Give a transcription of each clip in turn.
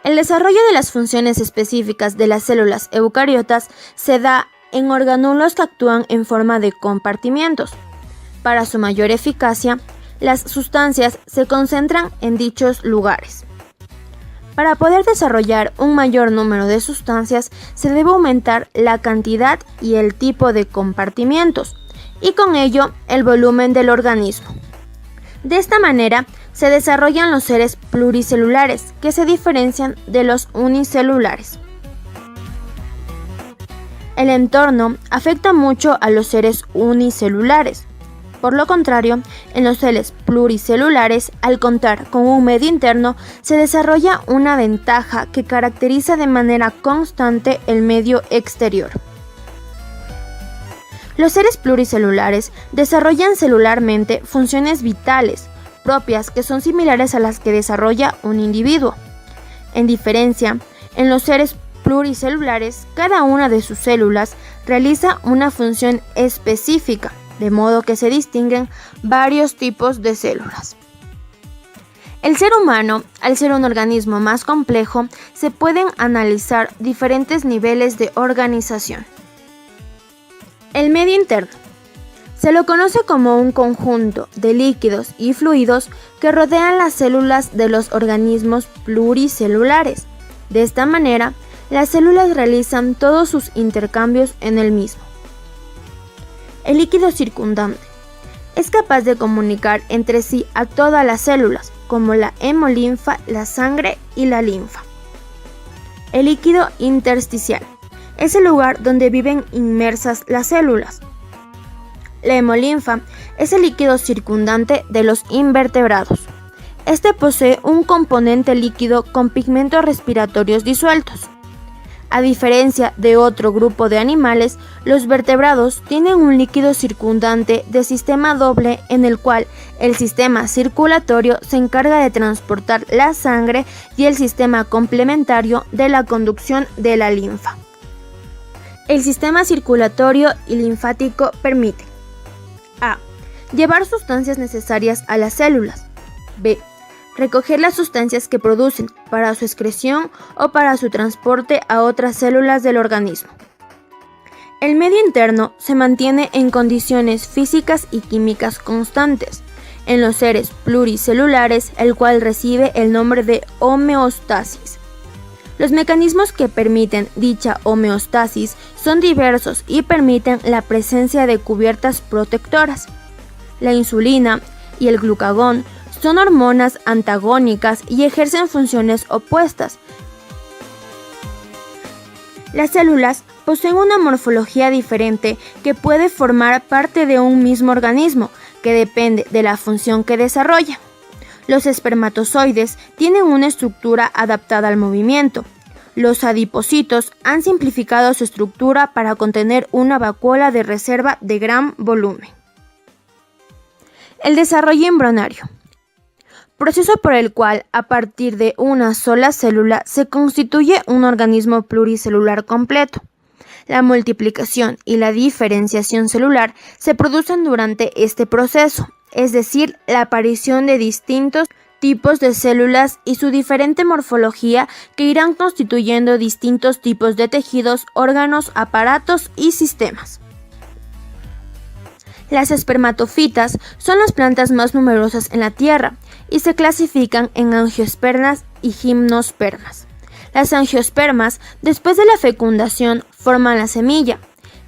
El desarrollo de las funciones específicas de las células eucariotas se da en organulos que actúan en forma de compartimientos. Para su mayor eficacia, las sustancias se concentran en dichos lugares. Para poder desarrollar un mayor número de sustancias, se debe aumentar la cantidad y el tipo de compartimientos, y con ello el volumen del organismo. De esta manera, se desarrollan los seres pluricelulares, que se diferencian de los unicelulares. El entorno afecta mucho a los seres unicelulares. Por lo contrario, en los seres pluricelulares, al contar con un medio interno, se desarrolla una ventaja que caracteriza de manera constante el medio exterior. Los seres pluricelulares desarrollan celularmente funciones vitales propias que son similares a las que desarrolla un individuo. En diferencia, en los seres pluricelulares, cada una de sus células realiza una función específica, de modo que se distinguen varios tipos de células. El ser humano, al ser un organismo más complejo, se pueden analizar diferentes niveles de organización. El medio interno. Se lo conoce como un conjunto de líquidos y fluidos que rodean las células de los organismos pluricelulares. De esta manera, las células realizan todos sus intercambios en el mismo. El líquido circundante. Es capaz de comunicar entre sí a todas las células, como la hemolinfa, la sangre y la linfa. El líquido intersticial. Es el lugar donde viven inmersas las células. La hemolinfa es el líquido circundante de los invertebrados. Este posee un componente líquido con pigmentos respiratorios disueltos. A diferencia de otro grupo de animales, los vertebrados tienen un líquido circundante de sistema doble en el cual el sistema circulatorio se encarga de transportar la sangre y el sistema complementario de la conducción de la linfa. El sistema circulatorio y linfático permite a. Llevar sustancias necesarias a las células. B. Recoger las sustancias que producen para su excreción o para su transporte a otras células del organismo. El medio interno se mantiene en condiciones físicas y químicas constantes en los seres pluricelulares, el cual recibe el nombre de homeostasis. Los mecanismos que permiten dicha homeostasis son diversos y permiten la presencia de cubiertas protectoras. La insulina y el glucagón son hormonas antagónicas y ejercen funciones opuestas. Las células poseen una morfología diferente que puede formar parte de un mismo organismo, que depende de la función que desarrolla. Los espermatozoides tienen una estructura adaptada al movimiento. Los adipocitos han simplificado su estructura para contener una vacuola de reserva de gran volumen. El desarrollo embrionario. Proceso por el cual, a partir de una sola célula, se constituye un organismo pluricelular completo. La multiplicación y la diferenciación celular se producen durante este proceso, es decir, la aparición de distintos tipos de células y su diferente morfología que irán constituyendo distintos tipos de tejidos, órganos, aparatos y sistemas. Las espermatofitas son las plantas más numerosas en la Tierra y se clasifican en angiospermas y gimnospermas. Las angiospermas, después de la fecundación, forman la semilla.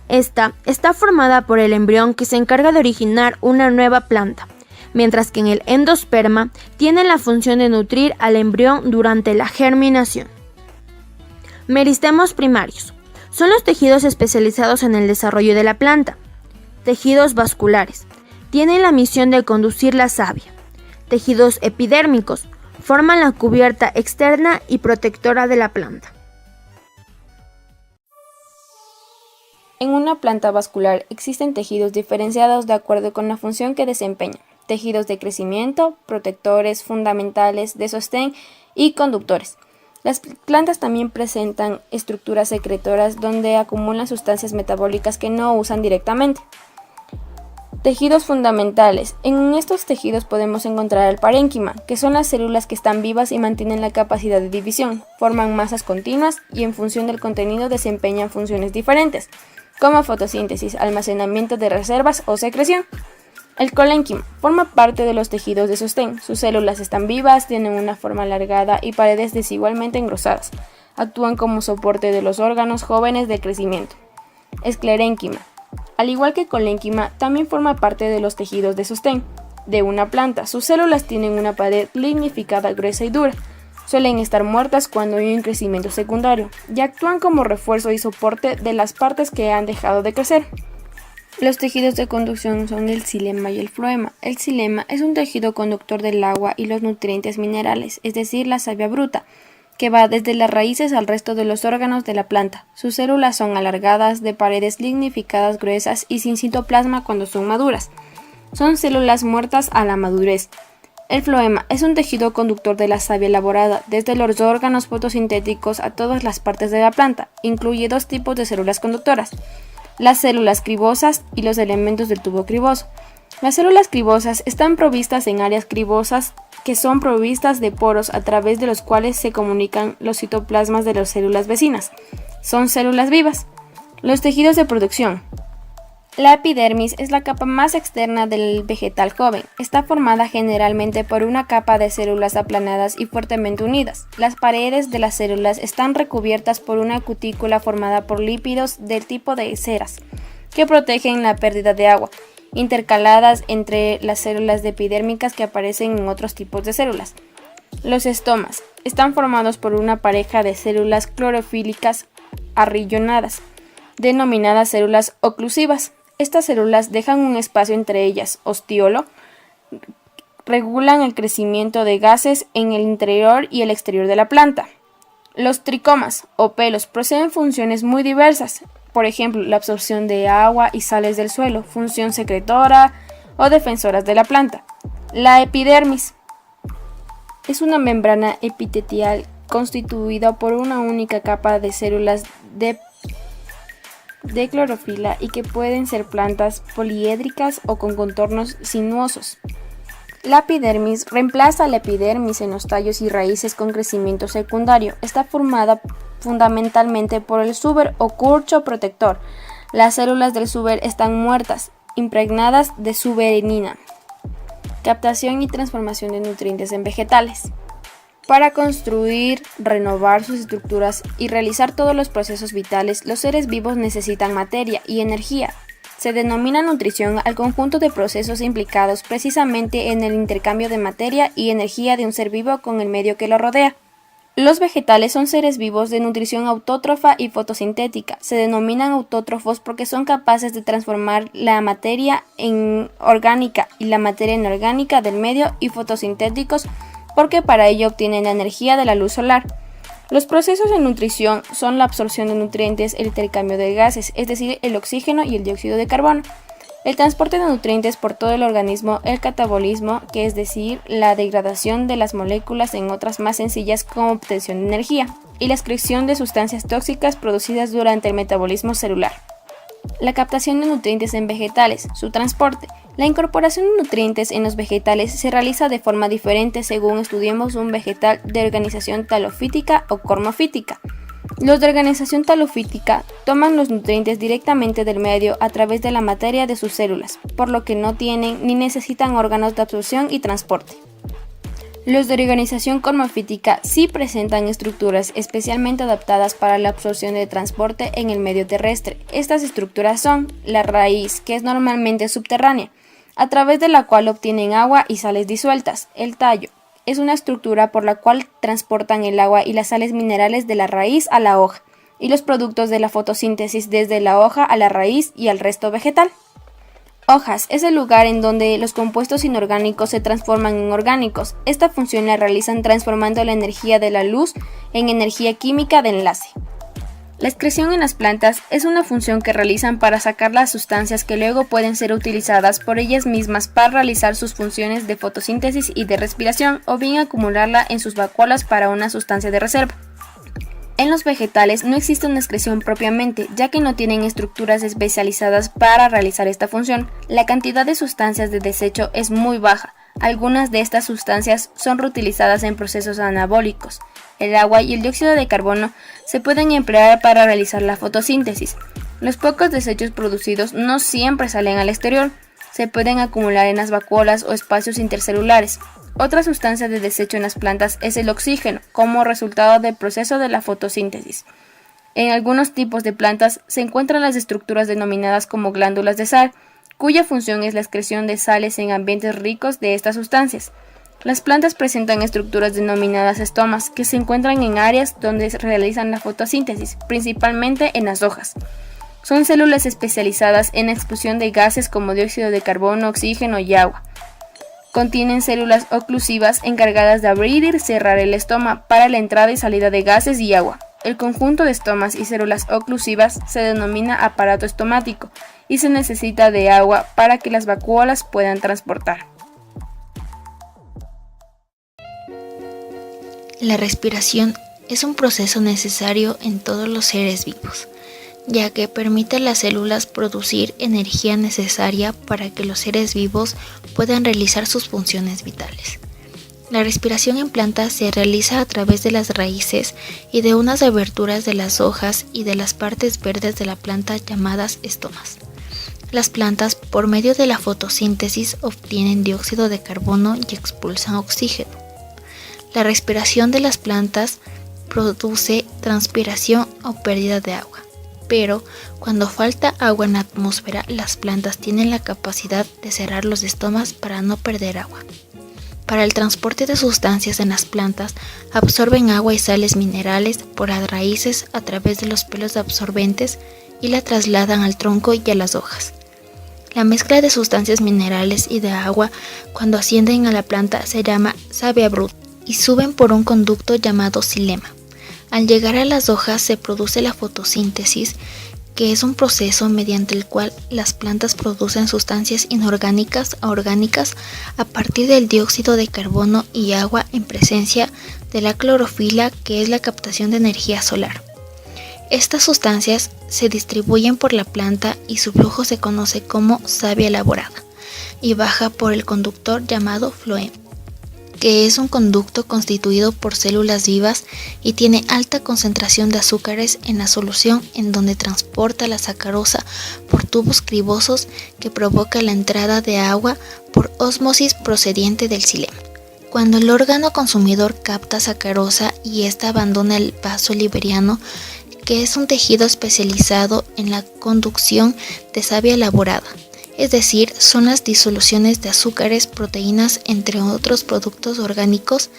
Esta está formada por el embrión que se encarga de originar una nueva planta, mientras que en el endosperma tiene la función de nutrir al embrión durante la germinación. Meristemos primarios. Son los tejidos especializados en el desarrollo de la planta. Tejidos vasculares. Tienen la misión de conducir la savia. Tejidos epidérmicos. Forman la cubierta externa y protectora de la planta. En una planta vascular existen tejidos diferenciados de acuerdo con la función que desempeñan. Tejidos de crecimiento, protectores, fundamentales, de sostén y conductores. Las plantas también presentan estructuras secretoras donde acumulan sustancias metabólicas que no usan directamente. Tejidos fundamentales. En estos tejidos podemos encontrar el parénquima, que son las células que están vivas y mantienen la capacidad de división, forman masas continuas y en función del contenido desempeñan funciones diferentes, como fotosíntesis, almacenamiento de reservas o secreción. El colénquima forma parte de los tejidos de sostén. Sus células están vivas, tienen una forma alargada y paredes desigualmente engrosadas. Actúan como soporte de los órganos jóvenes de crecimiento. Esclerénquima. Al igual que colénquima, también forma parte de los tejidos de sostén de una planta. Sus células tienen una pared lignificada gruesa y dura. Suelen estar muertas cuando hay un crecimiento secundario y actúan como refuerzo y soporte de las partes que han dejado de crecer. Los tejidos de conducción son el xilema y el floema. El xilema es un tejido conductor del agua y los nutrientes minerales, es decir, la savia bruta, que va desde las raíces al resto de los órganos de la planta. Sus células son alargadas, de paredes lignificadas gruesas y sin citoplasma cuando son maduras. Son células muertas a la madurez. El floema es un tejido conductor de la savia elaborada, desde los órganos fotosintéticos a todas las partes de la planta. Incluye dos tipos de células conductoras: las células cribosas y los elementos del tubo criboso. Las células cribosas están provistas en áreas cribosas que son provistas de poros a través de los cuales se comunican los citoplasmas de las células vecinas. Son células vivas. Los tejidos de producción. La epidermis es la capa más externa del vegetal joven. Está formada generalmente por una capa de células aplanadas y fuertemente unidas. Las paredes de las células están recubiertas por una cutícula formada por lípidos del tipo de ceras, que protegen la pérdida de agua, intercaladas entre las células epidérmicas que aparecen en otros tipos de células. Los estomas están formados por una pareja de células clorofílicas arrillonadas, denominadas células oclusivas. Estas células dejan un espacio entre ellas, ostiolo, regulan el crecimiento de gases en el interior y el exterior de la planta. Los tricomas o pelos poseen funciones muy diversas. Por ejemplo, la absorción de agua y sales del suelo, función secretora o defensoras de la planta. La epidermis es una membrana epitelial constituida por una única capa de células de clorofila y que pueden ser plantas poliédricas o con contornos sinuosos. La epidermis reemplaza a la epidermis en los tallos y raíces con crecimiento secundario. Está formada fundamentalmente por el suber o corcho protector. Las células del suber están muertas, impregnadas de suberenina. Captación y transformación de nutrientes en vegetales. Para construir, renovar sus estructuras y realizar todos los procesos vitales, los seres vivos necesitan materia y energía. Se denomina nutrición al conjunto de procesos implicados precisamente en el intercambio de materia y energía de un ser vivo con el medio que lo rodea. Los vegetales son seres vivos de nutrición autótrofa y fotosintética. Se denominan autótrofos porque son capaces de transformar la materia en orgánica y la materia inorgánica del medio, y fotosintéticos porque para ello obtienen la energía de la luz solar. Los procesos de nutrición son la absorción de nutrientes, el intercambio de gases, es decir, el oxígeno y el dióxido de carbono, el transporte de nutrientes por todo el organismo, el catabolismo, que es decir, la degradación de las moléculas en otras más sencillas como obtención de energía, y la excreción de sustancias tóxicas producidas durante el metabolismo celular. La captación de nutrientes en vegetales, su transporte. La incorporación de nutrientes en los vegetales se realiza de forma diferente según estudiemos un vegetal de organización talofítica o cormofítica. Los de organización talofítica toman los nutrientes directamente del medio a través de la materia de sus células, por lo que no tienen ni necesitan órganos de absorción y transporte. Los de organización cormofítica sí presentan estructuras especialmente adaptadas para la absorción y transporte en el medio terrestre. Estas estructuras son la raíz, que es normalmente subterránea, a través de la cual obtienen agua y sales disueltas. El tallo es una estructura por la cual transportan el agua y las sales minerales de la raíz a la hoja, y los productos de la fotosíntesis desde la hoja a la raíz y al resto vegetal. Hojas es el lugar en donde los compuestos inorgánicos se transforman en orgánicos. Esta función la realizan transformando la energía de la luz en energía química de enlace. La excreción en las plantas es una función que realizan para sacar las sustancias que luego pueden ser utilizadas por ellas mismas para realizar sus funciones de fotosíntesis y de respiración, o bien acumularla en sus vacuolas para una sustancia de reserva. En los vegetales no existe una excreción propiamente, ya que no tienen estructuras especializadas para realizar esta función. La cantidad de sustancias de desecho es muy baja. Algunas de estas sustancias son reutilizadas en procesos anabólicos. El agua y el dióxido de carbono se pueden emplear para realizar la fotosíntesis. Los pocos desechos producidos no siempre salen al exterior. Se pueden acumular en las vacuolas o espacios intercelulares. Otra sustancia de desecho en las plantas es el oxígeno, como resultado del proceso de la fotosíntesis. En algunos tipos de plantas se encuentran las estructuras denominadas como glándulas de sal, cuya función es la excreción de sales en ambientes ricos de estas sustancias. Las plantas presentan estructuras denominadas estomas, que se encuentran en áreas donde se realizan la fotosíntesis, principalmente en las hojas. Son células especializadas en la expulsión de gases como dióxido de carbono, oxígeno y agua. Contienen células oclusivas encargadas de abrir y cerrar el estoma para la entrada y salida de gases y agua. El conjunto de estomas y células oclusivas se denomina aparato estomático y se necesita de agua para que las vacuolas puedan transportar. La respiración es un proceso necesario en todos los seres vivos, ya que permite a las células producir energía necesaria para que los seres vivos puedan realizar sus funciones vitales. La respiración en plantas se realiza a través de las raíces y de unas aberturas de las hojas y de las partes verdes de la planta llamadas estomas. Las plantas, por medio de la fotosíntesis, obtienen dióxido de carbono y expulsan oxígeno. La respiración de las plantas produce transpiración o pérdida de agua. Pero cuando falta agua en la atmósfera, las plantas tienen la capacidad de cerrar los estomas para no perder agua. Para el transporte de sustancias en las plantas, absorben agua y sales minerales por las raíces a través de los pelos absorbentes y la trasladan al tronco y a las hojas. La mezcla de sustancias minerales y de agua cuando ascienden a la planta se llama savia bruta y suben por un conducto llamado xilema. Al llegar a las hojas se produce la fotosíntesis, que es un proceso mediante el cual las plantas producen sustancias inorgánicas a orgánicas a partir del dióxido de carbono y agua en presencia de la clorofila, que es la captación de energía solar. Estas sustancias se distribuyen por la planta y su flujo se conoce como savia elaborada y baja por el conductor llamado floema, que es un conducto constituido por células vivas y tiene alta concentración de azúcares en la solución, en donde transporta la sacarosa por tubos cribosos que provoca la entrada de agua por ósmosis procedente del xilema. Cuando el órgano consumidor capta sacarosa y ésta abandona el vaso liberiano, que es un tejido especializado en la conducción de savia elaborada, es decir, son las disoluciones de azúcares, proteínas, entre otros productos orgánicos,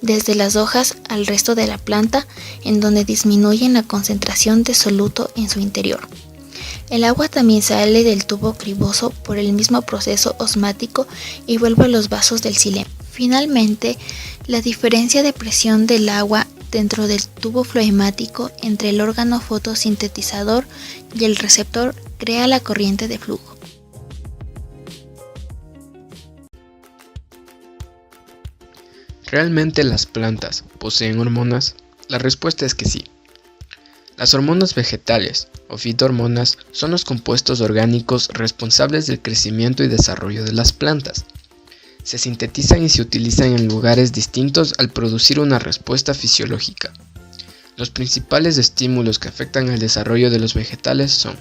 desde las hojas al resto de la planta, en donde disminuyen la concentración de soluto en su interior. El agua también sale del tubo criboso por el mismo proceso osmático y vuelve a los vasos del xilema. Finalmente, la diferencia de presión del agua dentro del tubo floemático entre el órgano fotosintetizador y el receptor crea la corriente de flujo. ¿Realmente las plantas poseen hormonas? La respuesta es que sí. Las hormonas vegetales, o fitohormonas, son los compuestos orgánicos responsables del crecimiento y desarrollo de las plantas. Se sintetizan y se utilizan en lugares distintos al producir una respuesta fisiológica. Los principales estímulos que afectan al desarrollo de los vegetales son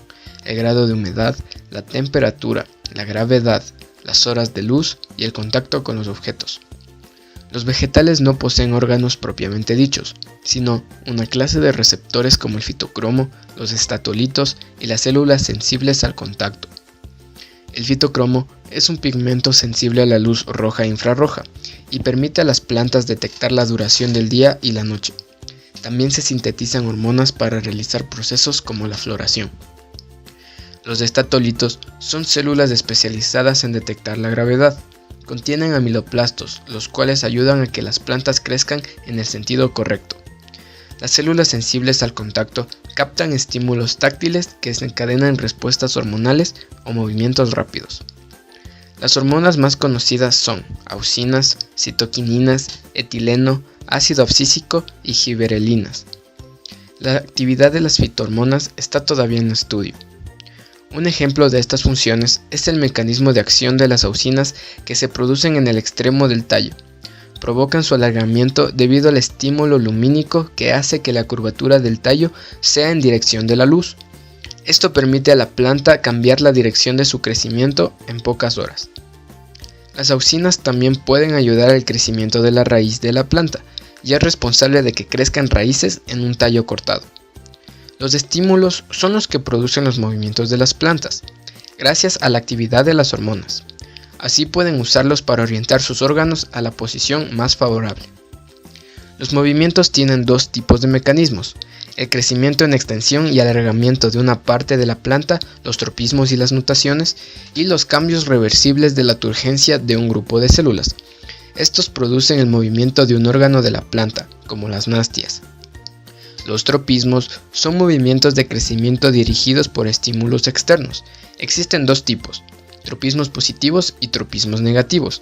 el grado de humedad, la temperatura, la gravedad, las horas de luz y el contacto con los objetos. Los vegetales no poseen órganos propiamente dichos, sino una clase de receptores como el fitocromo, los estatolitos y las células sensibles al contacto. El fitocromo es un pigmento sensible a la luz roja e infrarroja y permite a las plantas detectar la duración del día y la noche. También se sintetizan hormonas para realizar procesos como la floración. Los estatolitos son células especializadas en detectar la gravedad. Contienen amiloplastos, los cuales ayudan a que las plantas crezcan en el sentido correcto. Las células sensibles al contacto captan estímulos táctiles que desencadenan respuestas hormonales o movimientos rápidos. Las hormonas más conocidas son auxinas, citoquininas, etileno, ácido abscísico y giberelinas. la actividad de las fitohormonas está todavía en estudio. Un ejemplo de estas funciones es el mecanismo de acción de las auxinas que se producen en el extremo del tallo. Provocan su alargamiento debido al estímulo lumínico que hace que la curvatura del tallo sea en dirección de la luz. Esto permite a la planta cambiar la dirección de su crecimiento en pocas horas. Las auxinas también pueden ayudar al crecimiento de la raíz de la planta y es responsable de que crezcan raíces en un tallo cortado. Los estímulos son los que producen los movimientos de las plantas, gracias a la actividad de las hormonas. Así pueden usarlos para orientar sus órganos a la posición más favorable. Los movimientos tienen dos tipos de mecanismos: el crecimiento en extensión y alargamiento de una parte de la planta, los tropismos y las nutaciones, y los cambios reversibles de la turgencia de un grupo de células. Estos producen el movimiento de un órgano de la planta, como las nastias. Los tropismos son movimientos de crecimiento dirigidos por estímulos externos. Existen dos tipos: tropismos positivos y tropismos negativos.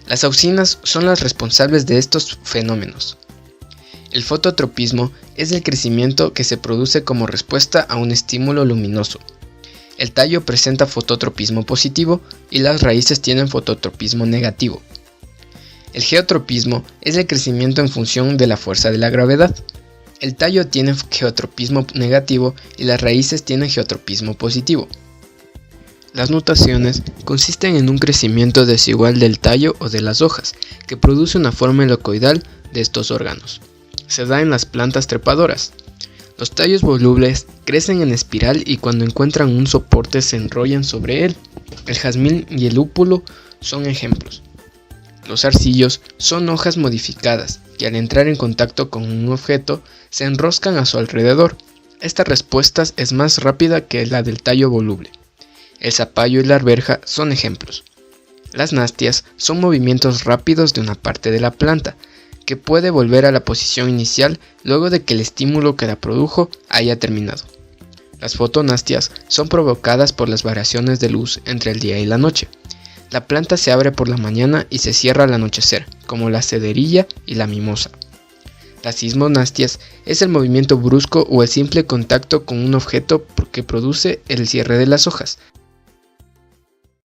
Las auxinas son las responsables de estos fenómenos. El fototropismo es el crecimiento que se produce como respuesta a un estímulo luminoso. El tallo presenta fototropismo positivo y las raíces tienen fototropismo negativo. El geotropismo es el crecimiento en función de la fuerza de la gravedad. El tallo tiene geotropismo negativo y las raíces tienen geotropismo positivo. Las nutaciones consisten en un crecimiento desigual del tallo o de las hojas, que produce una forma helicoidal de estos órganos. Se da en las plantas trepadoras. Los tallos volubles crecen en espiral y cuando encuentran un soporte se enrollan sobre él. El jazmín y el lúpulo son ejemplos. Los zarcillos son hojas modificadas que al entrar en contacto con un objeto se enroscan a su alrededor. Esta respuesta es más rápida que la del tallo voluble. El zapallo y la arveja son ejemplos. Las nastias son movimientos rápidos de una parte de la planta, que puede volver a la posición inicial luego de que el estímulo que la produjo haya terminado. Las fotonastias son provocadas por las variaciones de luz entre el día y la noche. La planta se abre por la mañana y se cierra al anochecer, como la cederilla y la mimosa. Las sismonastias es el movimiento brusco o el simple contacto con un objeto que produce el cierre de las hojas.